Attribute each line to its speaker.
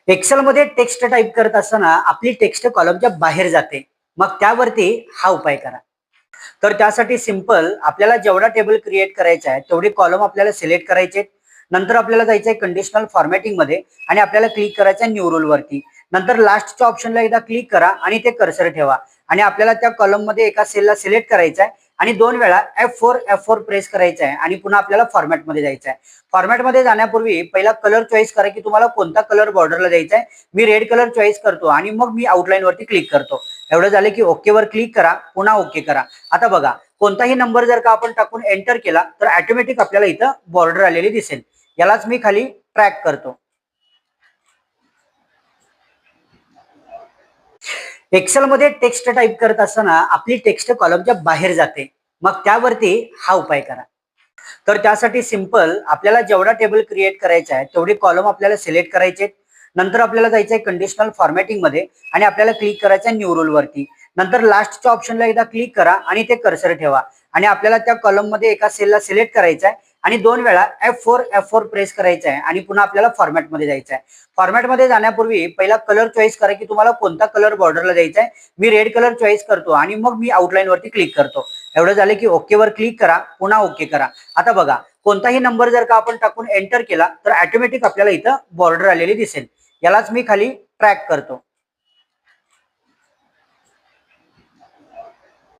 Speaker 1: Excel मध्ये text type करत असताना आपली टेक्स्ट कॉलमच्या बाहेर जाते. मग त्यावरती हा उपाय करा. तर त्यासाठी सिंपल आपल्याला जेवढा टेबल क्रिएट करायचा आहे तेवढे कॉलम आपल्याला सिलेक्ट करायचे. नंतर आपल्याला जायचं आहे कंडिशनल फॉर्मॅटिंग मध्ये आणि आपल्याला क्लिक करायचं आहे न्यू रूल वरती. नंतर लास्टच्या ऑप्शनला एकदा क्लिक करा आणि ते कर्सर ठेवा आणि आपल्याला त्या कॉलम मध्ये एका सेलला सिलेक्ट करायचं आहे आणि 2 वेळा F4 प्रेस करायचं आहे आणि पुन्हा आपल्याला फॉर्मॅट मध्ये जायचं आहे. फॉर्मॅट मध्ये जाण्यापूर्वी पहिला कलर चॉईस करा की तुम्हाला कोणता कलर बॉर्डरला द्यायचा आहे. मी रेड कलर चॉईस करतो आणि मग मी आउटलाईन वरती क्लिक करतो. एवढं झालं की ओके वर क्लिक करा, पुन्हा ओके करा. आता बघा कोणताही नंबर जर का आपण टाकून एंटर केला तर ऑटोमॅटिक आपल्याला इथं बॉर्डर आलेली दिसेल. यालाच मी खाली ट्रॅक करतो. एक्सेल मध्ये टेक्स्ट टाइप करत असताना आपली टेक्स्ट कॉलमच्या बाहेर जाते. मग त्यावरती हा उपाय करा. तर त्यासाठी सिंपल आपल्याला जेवढा टेबल क्रिएट करायचा आहे तेवढे कॉलम आपल्याला सिलेक्ट करायचे. नंतर आपल्याला जायचं आहे कंडिशनल फॉर्मॅटिंग मध्ये आणि आपल्याला क्लिक करायचं आहे न्यू रूल वरती. नंतर लास्टच्या ऑप्शनला एकदा क्लिक करा आणि ते कर्सर ठेवा आणि आपल्याला त्या कॉलम मध्ये एका सेलला सिलेक्ट करायचं आहे आणि 2 वेळा F4 प्रेस करायचं आहे आणि पुन्हा आपल्याला फॉर्मॅट मध्ये जायचं आहे. फॉर्मॅट मध्ये जाण्यापूर्वी पहिला कलर चॉईस करा की तुम्हाला कोणता कलर बॉर्डरला द्यायचा आहे. मी रेड कलर चॉईस करतो आणि मग मी आउटलाईन वरती क्लिक करतो. एवढं झालं की ओके वर क्लिक करा, पुन्हा ओके करा. आता बघा कोणताही नंबर जर का आपण टाकून एंटर केला तर ऑटोमॅटिक आपल्याला इथं बॉर्डर आलेली दिसेल. यालाच मी खाली ट्रॅक करतो.